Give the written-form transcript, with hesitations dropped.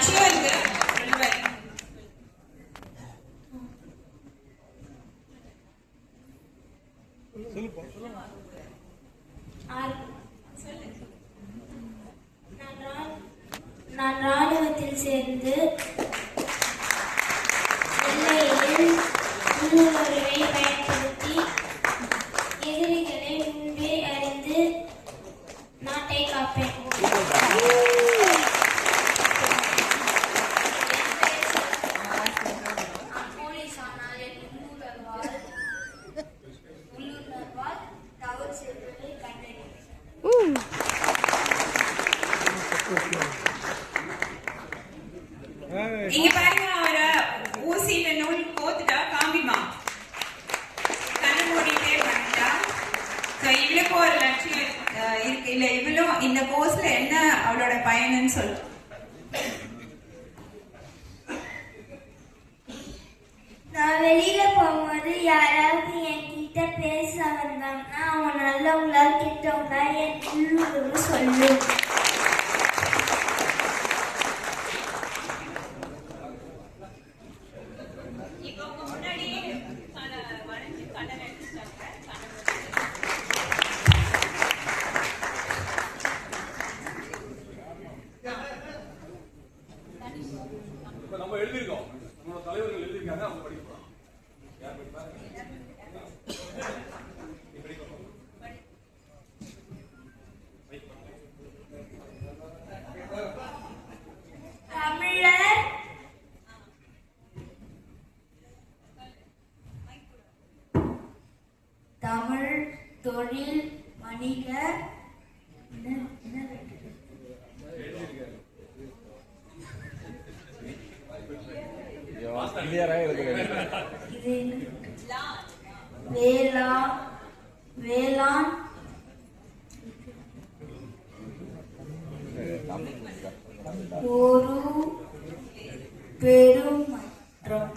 லட்சியம் இருக்கு. நான் ராணுவத்தில் சேர்ந்து எல்லையில் உள்ளுணர்வை பயன்படுத்தி எதிரிகளை முன்பே அறிந்து நாட்டை காப்பேன். போலீஸ் ஆனால் என் உள்ளுணர்வால் தவறு செய்வதை கண்டேன். இங்க பாருங்க, ஒரு ஊசியில நூல் கோத்துட்டா காம்பிமா கண்ணு மூடிட்டே பண்ணிட்டா. இவளுக்கு ஒரு லட்சியம் இருக்கு. இல்ல இவளும் இந்த கோர்ஸ்ல என்ன அவளோட பயனுன்னு சொல்லு. நான் வெளியில போகும்போது யாராவது என்கிட்ட பேச வந்தாங்கன்னா அவங்க நல்லவங்களா கெட்டவங்களா என் உள்ளுணர்வு சொல்லும். நம்ம எழுதிருக்கோம், நம்மளோட தலைவர்கள் எழுதிருக்காங்க, அவங்க படிக்கலாம். யார் படிப்பா? தமிழர் தமிழ் தொழில் வணிக வேளாண் ஒரு பெருமற்றம்